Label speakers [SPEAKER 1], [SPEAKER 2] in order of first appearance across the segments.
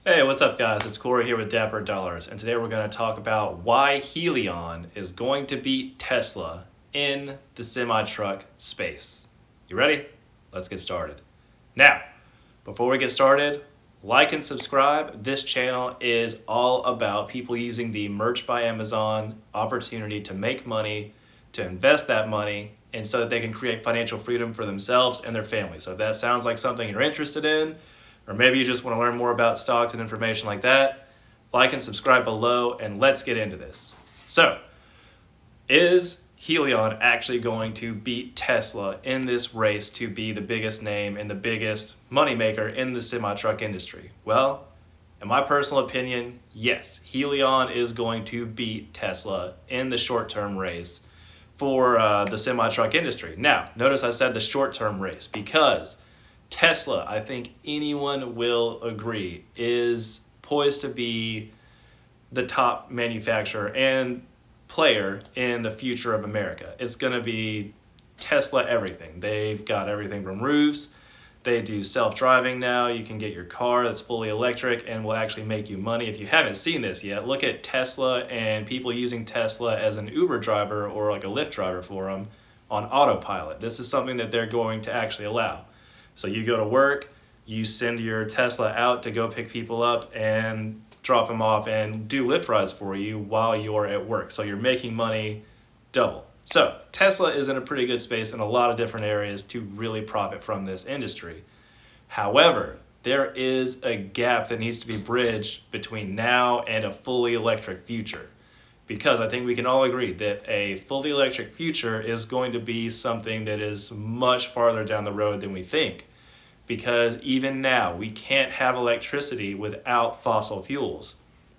[SPEAKER 1] Hey, what's up guys? It's Corey here with Dapper Dollars, and today we're going to talk about why Hyliion is going to beat Tesla in the semi-truck space. You ready? Let's get started. Now, before we get started, like and subscribe. This channel is all about people using the Merch by Amazon opportunity to make money, to invest that money, and so that they can create financial freedom for themselves and their family. So if that sounds like something you're interested in, or maybe you just want to learn more about stocks and information like that, like and subscribe below, and let's get into this. So, is Hyliion actually going to beat Tesla in this race to be the biggest name and the biggest moneymaker in the semi-truck industry? Well, in my personal opinion, yes, Hyliion is going to beat Tesla in the short-term race for the semi-truck industry. Now, notice I said the short-term race because Tesla, I think anyone will agree, is poised to be the top manufacturer and player in the future of America. It's going to be Tesla everything. They've got everything from roofs. They do self-driving now. You can get your car that's fully electric and will actually make you money. If you haven't seen this yet, look at Tesla and people using Tesla as an Uber driver or like a Lyft driver for them on autopilot. This is something that they're going to actually allow. So you go to work, you send your Tesla out to go pick people up and drop them off and do Lyft rides for you while you're at work. So you're making money double. So Tesla is in a pretty good space in a lot of different areas to really profit from this industry. However, there is a gap that needs to be bridged between now and a fully electric future. Because I think we can all agree that a fully electric future is going to be something that is much farther down the road than we think. Because even now, we can't have electricity without fossil fuels.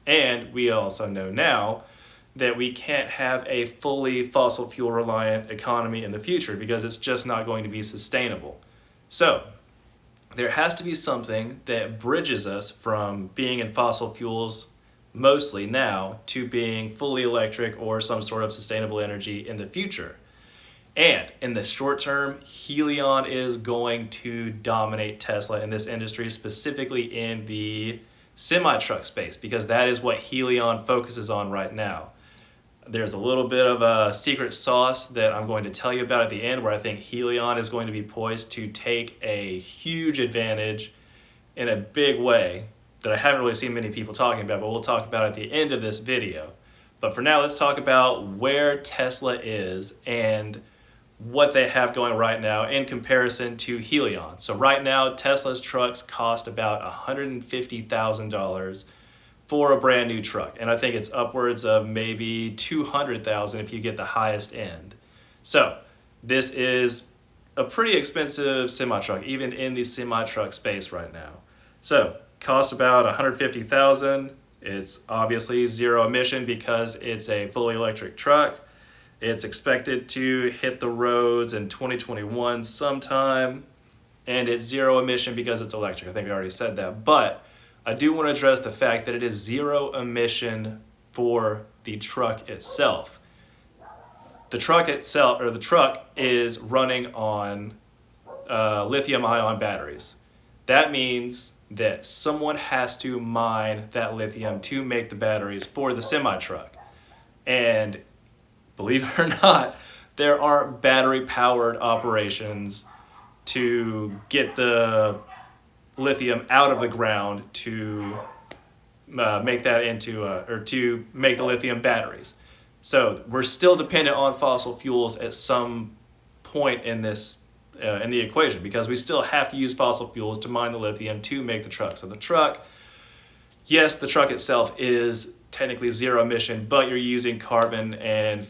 [SPEAKER 1] And we also know now that we can't have a fully fossil fuel reliant economy in the future because it's just not going to be sustainable. So, there has to be something that bridges us from being in fossil fuels mostly now to being fully electric or some sort of sustainable energy in the future. And in the short term, Hyliion is going to dominate Tesla in this industry, specifically in the semi-truck space, because that is what Hyliion focuses on right now. There's a little bit of a secret sauce that I'm going to tell you about at the end where I think Hyliion is going to be poised to take a huge advantage in a big way that I haven't really seen many people talking about, but we'll talk about at the end of this video. But for now, let's talk about where Tesla is and what they have going right now in comparison to Hyliion. So right now, Tesla's trucks cost about $150,000 for a brand new truck. And I think it's upwards of maybe $200,000 if you get the highest end. So this is a pretty expensive semi-truck, even in the semi-truck space right now. So cost about $150,000. It's obviously zero emission because it's a fully electric truck. It's expected to hit the roads in 2021 sometime, and it's zero emission because it's electric. I think I already said that, but I do want to address the fact that it is zero emission for the truck itself. The truck itself, or the truck, is running on lithium-ion batteries. That means that someone has to mine that lithium to make the batteries for the semi-truck. And believe it or not, there aren't battery-powered operations to get the lithium out of the ground to make that into, or to make the lithium batteries. So we're still dependent on fossil fuels at some point in this in the equation, because we still have to use fossil fuels to mine the lithium to make the truck. So the truck, yes, the truck itself is technically zero emission, but you're using carbon and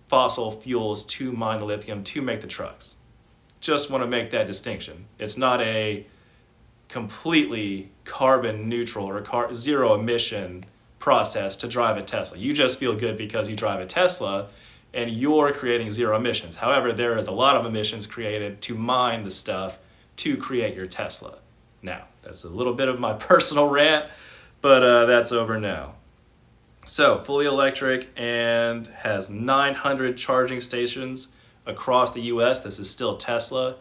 [SPEAKER 1] fossil fuels to mine the lithium to make the trucks. Just want to make that distinction. It's not a completely carbon neutral or zero emission process to drive a Tesla. You just feel good because you drive a Tesla and you're creating zero emissions. However, there is a lot of emissions created to mine the stuff to create your Tesla. Now, that's a little bit of my personal rant, but that's over now. So, fully electric and has 900 charging stations across the US. This is still Tesla.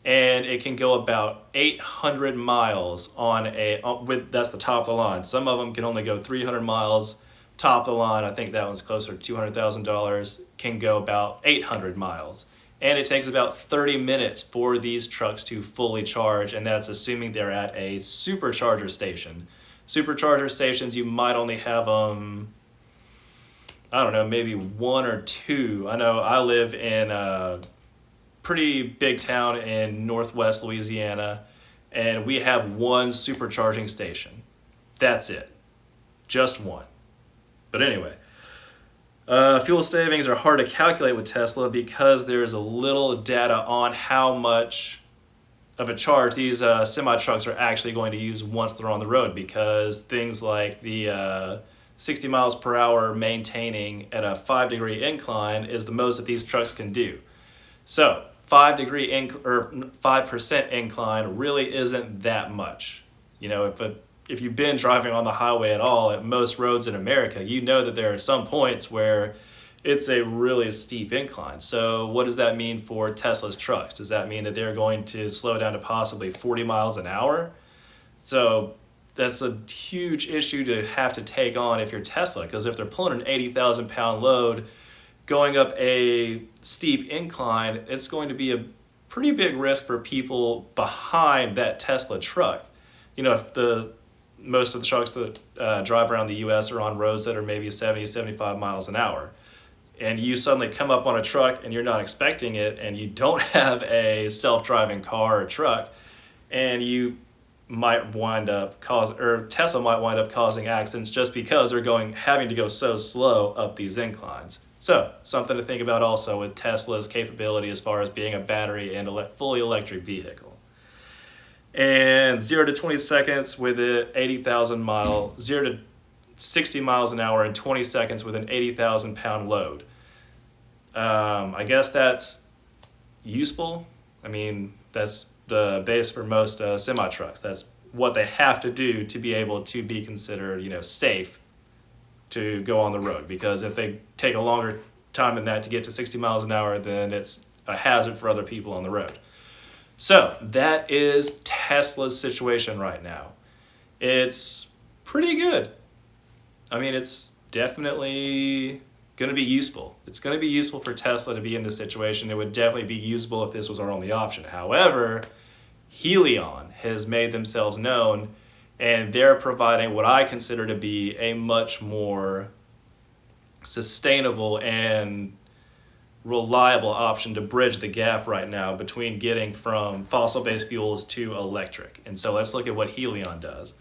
[SPEAKER 1] and it can go about 800 miles that's the top of the line. Some of them can only go 300 miles. Top of the line, I think that one's closer to $200,000, can go about 800 miles. And it takes about 30 minutes for these trucks to fully charge, and that's assuming they're at a supercharger station. Supercharger stations, you might only have them, I don't know, maybe one or two. I know I live in a pretty big town in northwest Louisiana, and we have one supercharging station. That's it. Just one. But anyway, fuel savings are hard to calculate with Tesla because there's a little data on how much of a charge these semi-trucks are actually going to use once they're on the road, because things like the 60 miles per hour maintaining at a 5-degree incline is the most that these trucks can do. So 5% incline really isn't that much. You know, if you've been driving on the highway at all at most roads in America, you know that there are some points where it's a really steep incline. So what does that mean for Tesla's trucks? Does that mean that they're going to slow down to possibly 40 miles an hour? So that's a huge issue to have to take on if you're Tesla, because if they're pulling an 80,000 pound load going up a steep incline, it's going to be a pretty big risk for people behind that Tesla truck. You know, if most of the trucks that drive around the US are on roads that are maybe 70, 75 miles an hour, and you suddenly come up on a truck and you're not expecting it, and you don't have a self-driving car or truck, and you might wind up Tesla might wind up causing accidents just because they're having to go so slow up these inclines. So something to think about also with Tesla's capability as far as being a battery and fully electric vehicle. And 0 to 20 seconds with it, 0 to 60 miles an hour in 20 seconds with an 80,000 pound load. I guess that's useful. I mean, that's the base for most semi trucks. That's what they have to do to be able to be considered, you know, safe to go on the road. Because if they take a longer time than that to get to 60 miles an hour, then it's a hazard for other people on the road. So that is Tesla's situation right now. It's pretty good. I mean, it's definitely going to be useful. It's going to be useful for Tesla to be in this situation. It would definitely be usable if this was our only option. However, Hyliion has made themselves known, and they're providing what I consider to be a much more sustainable and reliable option to bridge the gap right now between getting from fossil-based fuels to electric. And so let's look at what Hyliion does.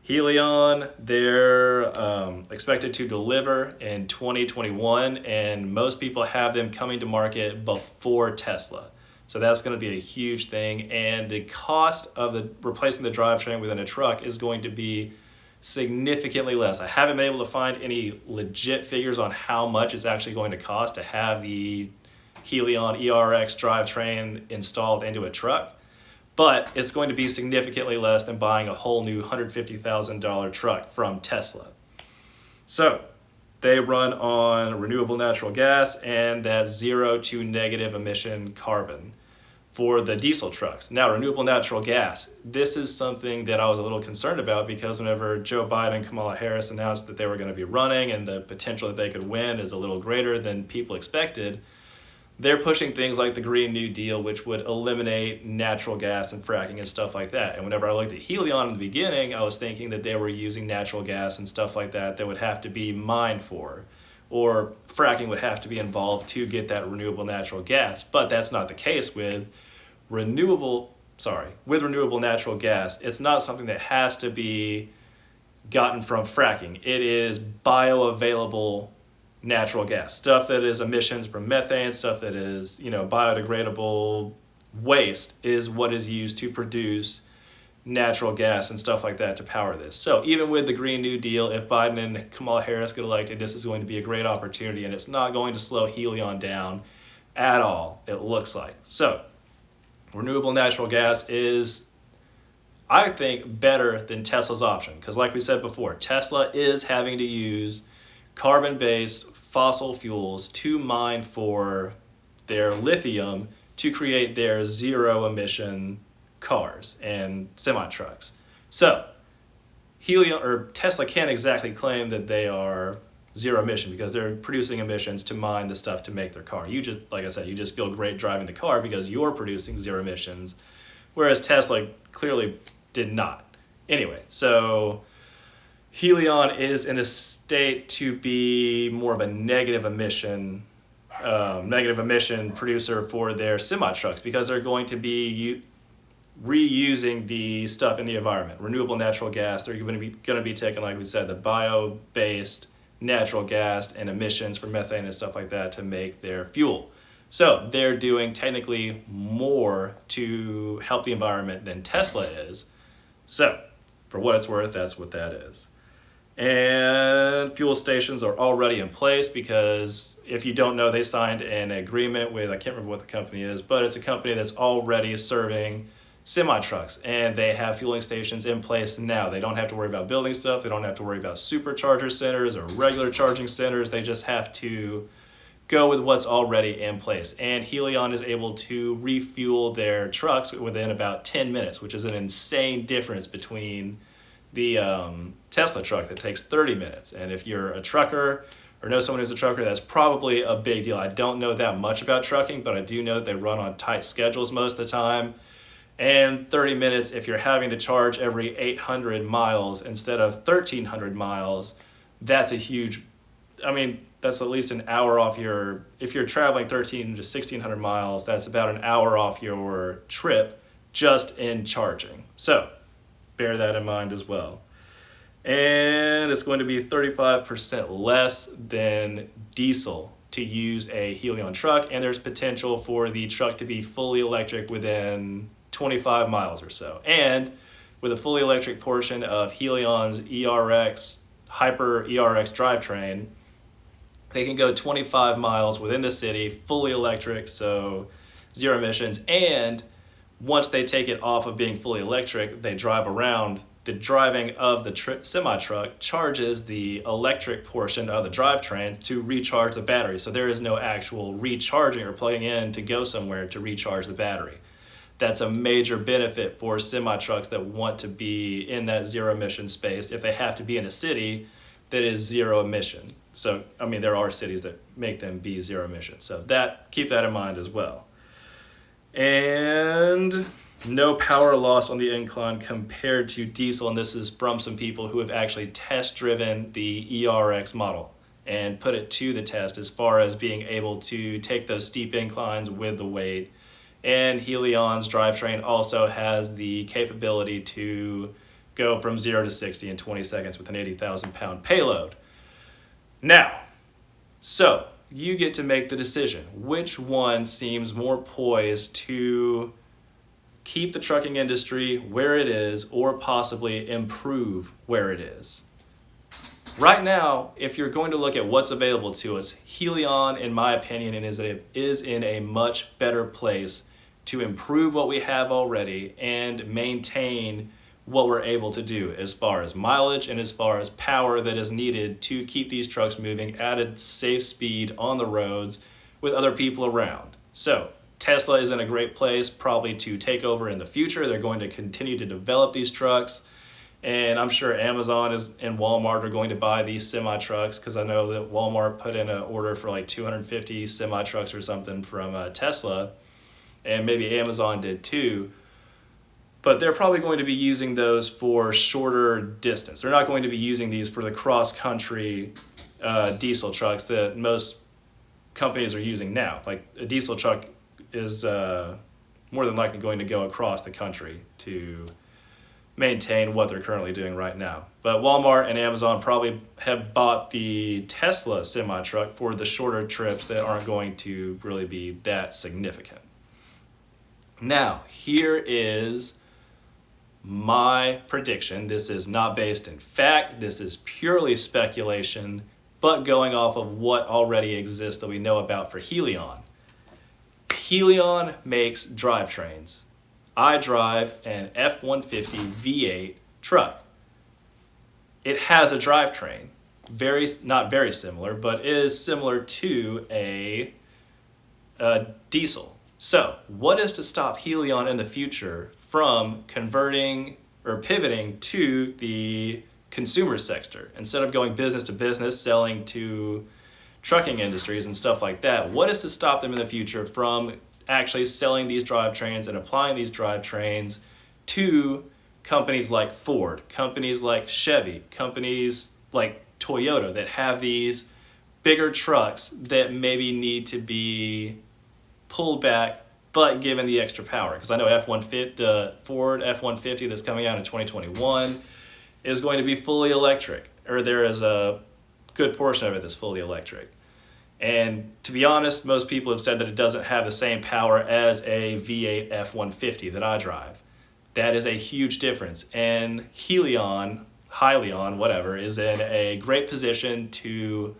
[SPEAKER 1] Hyliion, they're expected to deliver in 2021, and most people have them coming to market before Tesla. So that's going to be a huge thing, and the cost of replacing the drivetrain within a truck is going to be significantly less. I haven't been able to find any legit figures on how much it's actually going to cost to have the Hyliion ERX drivetrain installed into a truck, but it's going to be significantly less than buying a whole new $150,000 truck from Tesla. So they run on renewable natural gas and that 0 to negative emission carbon for the diesel trucks. Now, renewable natural gas, this is something that I was a little concerned about, because whenever Joe Biden and Kamala Harris announced that they were going to be running and the potential that they could win is a little greater than people expected, they're pushing things like the Green New Deal, which would eliminate natural gas and fracking and stuff like that. And whenever I looked at Helion in the beginning, I was thinking that they were using natural gas and stuff like that would have to be mined for, or fracking would have to be involved to get that renewable natural gas. But that's not the case with renewable natural gas. It's not something that has to be gotten from fracking. It is bioavailable natural gas, stuff that is emissions from methane, stuff that is, biodegradable waste is what is used to produce natural gas and stuff like that to power this. So even with the Green New Deal, if Biden and Kamala Harris get elected, this is going to be a great opportunity, and it's not going to slow Helion down at all, it looks like. So renewable natural gas is, I think, better than Tesla's option, because like we said before, Tesla is having to use carbon-based fossil fuels to mine for their lithium to create their zero emission cars and semi-trucks. So Helion or Tesla can't exactly claim that they are zero emission because they're producing emissions to mine the stuff to make their car. You just, like I said, you just feel great driving the car because you're producing zero emissions, whereas Tesla clearly did not. Anyway, so Hyliion is in a state to be more of a negative emission producer for their semi-trucks because they're going to be reusing the stuff in the environment, renewable natural gas. They're going to be taking, like we said, the bio-based natural gas and emissions for methane and stuff like that to make their fuel. So they're doing technically more to help the environment than Tesla is. So for what it's worth, that's what that is. And fuel stations are already in place because if you don't know, they signed an agreement with, I can't remember what the company is, but it's a company that's already serving semi-trucks, and they have fueling stations in place now. They don't have to worry about building stuff. They don't have to worry about supercharger centers or regular charging centers. They just have to go with what's already in place. And Hyliion is able to refuel their trucks within about 10 minutes, which is an insane difference between the Tesla truck that takes 30 minutes. And if you're a trucker or know someone who's a trucker, that's probably a big deal. I don't know that much about trucking, but I do know that they run on tight schedules most of the time. And 30 minutes, if you're having to charge every 800 miles instead of 1,300 miles, that's a huge, that's at least an hour off if you're traveling 1,300 to 1,600 miles, that's about an hour off your trip just in charging. So bear that in mind as well. And it's going to be 35% less than diesel to use a Hyliion truck, and there's potential for the truck to be fully electric within 25 miles or so. And with a fully electric portion of Heliion's ERX, Hyper ERX drivetrain, they can go 25 miles within the city, fully electric, so zero emissions. And once they take it off of being fully electric, they drive around. The driving of the semi-truck charges the electric portion of the drivetrain to recharge the battery. So there is no actual recharging or plugging in to go somewhere to recharge the battery. That's a major benefit for semi-trucks that want to be in that zero emission space if they have to be in a city that is zero emission. So, there are cities that make them be zero emission. So keep that in mind as well. And no power loss on the incline compared to diesel. And this is from some people who have actually test driven the ERX model and put it to the test as far as being able to take those steep inclines with the weight. And Hyliion's drivetrain also has the capability to go from 0 to 60 in 20 seconds with an 80,000 pound payload. Now, so you get to make the decision. Which one seems more poised to keep the trucking industry where it is or possibly improve where it is? Right now, if you're going to look at what's available to us, Hyliion, in my opinion, is in a much better place to improve what we have already and maintain what we're able to do as far as mileage and as far as power that is needed to keep these trucks moving at a safe speed on the roads with other people around. So Tesla is in a great place probably to take over in the future. They're going to continue to develop these trucks. And I'm sure Amazon and Walmart are going to buy these semi-trucks because I know that Walmart put in an order for like 250 semi-trucks or something from Tesla. And maybe Amazon did too, but they're probably going to be using those for shorter distance. They're not going to be using these for the cross-country diesel trucks that most companies are using now. Like a diesel truck is more than likely going to go across the country to maintain what they're currently doing right now. But Walmart and Amazon probably have bought the Tesla semi-truck for the shorter trips that aren't going to really be that significant. Now, here is my prediction. This is not based in fact. This is purely speculation, but going off of what already exists that we know about for Hyliion. Hyliion makes drivetrains. I drive an F-150 V8 truck. It has a drivetrain, not very similar, but is similar to a diesel. So what is to stop Helion in the future from converting or pivoting to the consumer sector? Instead of going business to business, selling to trucking industries and stuff like that, what is to stop them in the future from actually selling these drivetrains and applying these drivetrains to companies like Ford, companies like Chevy, companies like Toyota that have these bigger trucks that maybe need to be pulled back but given the extra power? Because I know the Ford F-150 that's coming out in 2021 is going to be fully electric, or there is a good portion of it that's fully electric. And to be honest, most people have said that it doesn't have the same power as a V8 F-150 that I drive. That is a huge difference. And Hyliion, whatever, is in a great position to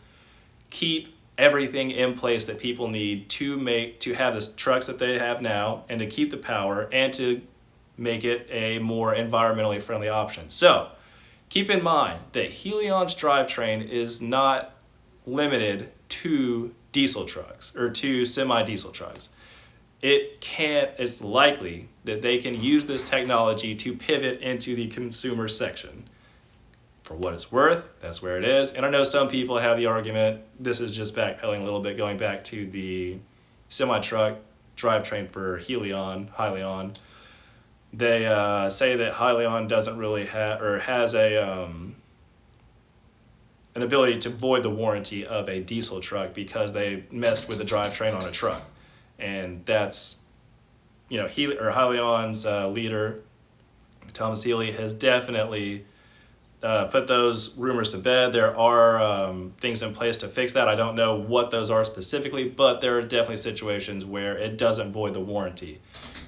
[SPEAKER 1] keep everything in place that people need to have the trucks that they have now, and to keep the power, and to make it a more environmentally friendly option. So keep in mind that Helion's drivetrain is not limited to diesel trucks or to semi-diesel trucks. It's likely that they can use this technology to pivot into the consumer section. For what it's worth, that's where it is. And I know some people have the argument, this is just backpedaling a little bit, going back to the semi-truck drivetrain for Hyliion. They say that Hyliion doesn't really have, or has an ability to void the warranty of a diesel truck because they messed with the drivetrain on a truck. And that's, Hyliion's leader, Thomas Healy, has definitely put those rumors to bed. There are things in place to fix that. I don't know what those are specifically, but there are definitely situations where it doesn't void the warranty.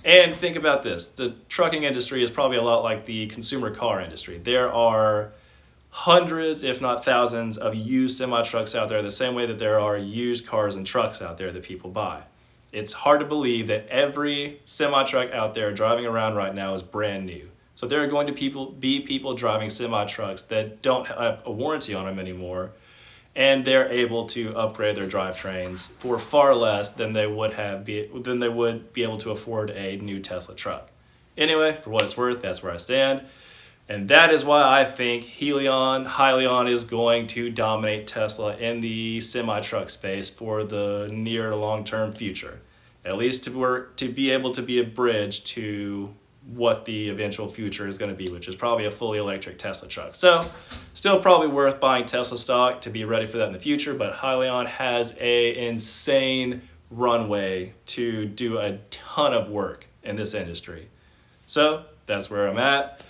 [SPEAKER 1] And think about this. The trucking industry is probably a lot like the consumer car industry. There are hundreds, if not thousands, of used semi-trucks out there, the same way that there are used cars and trucks out there that people buy. It's hard to believe that every semi-truck out there driving around right now is brand new. So there are going to be people driving semi-trucks that don't have a warranty on them anymore, and they're able to upgrade their drivetrains for far less than they would be able to afford a new Tesla truck. Anyway, for what it's worth, that's where I stand. And that is why I think Hyliion is going to dominate Tesla in the semi-truck space for the near to long-term future. At least to be able to be a bridge to what the eventual future is going to be, which is probably a fully electric Tesla truck. So still probably worth buying Tesla stock to be ready for that in the future, but Hyliion has an insane runway to do a ton of work in this industry. So that's where I'm at.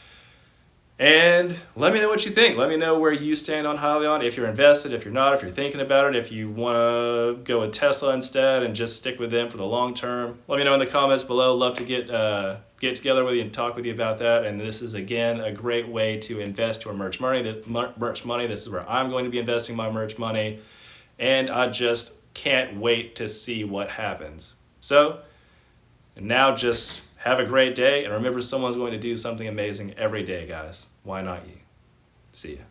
[SPEAKER 1] And let me know what you think. Let me know where you stand on Hyliion, if you're invested, if you're not, if you're thinking about it, if you want to go with Tesla instead and just stick with them for the long term. Let me know in the comments below. Love to get together with you and talk with you about that. And this is, again, a great way to invest your merch money. This is where I'm going to be investing my merch money. And I just can't wait to see what happens. So now just have a great day, and remember, someone's going to do something amazing every day, guys. Why not you? See ya.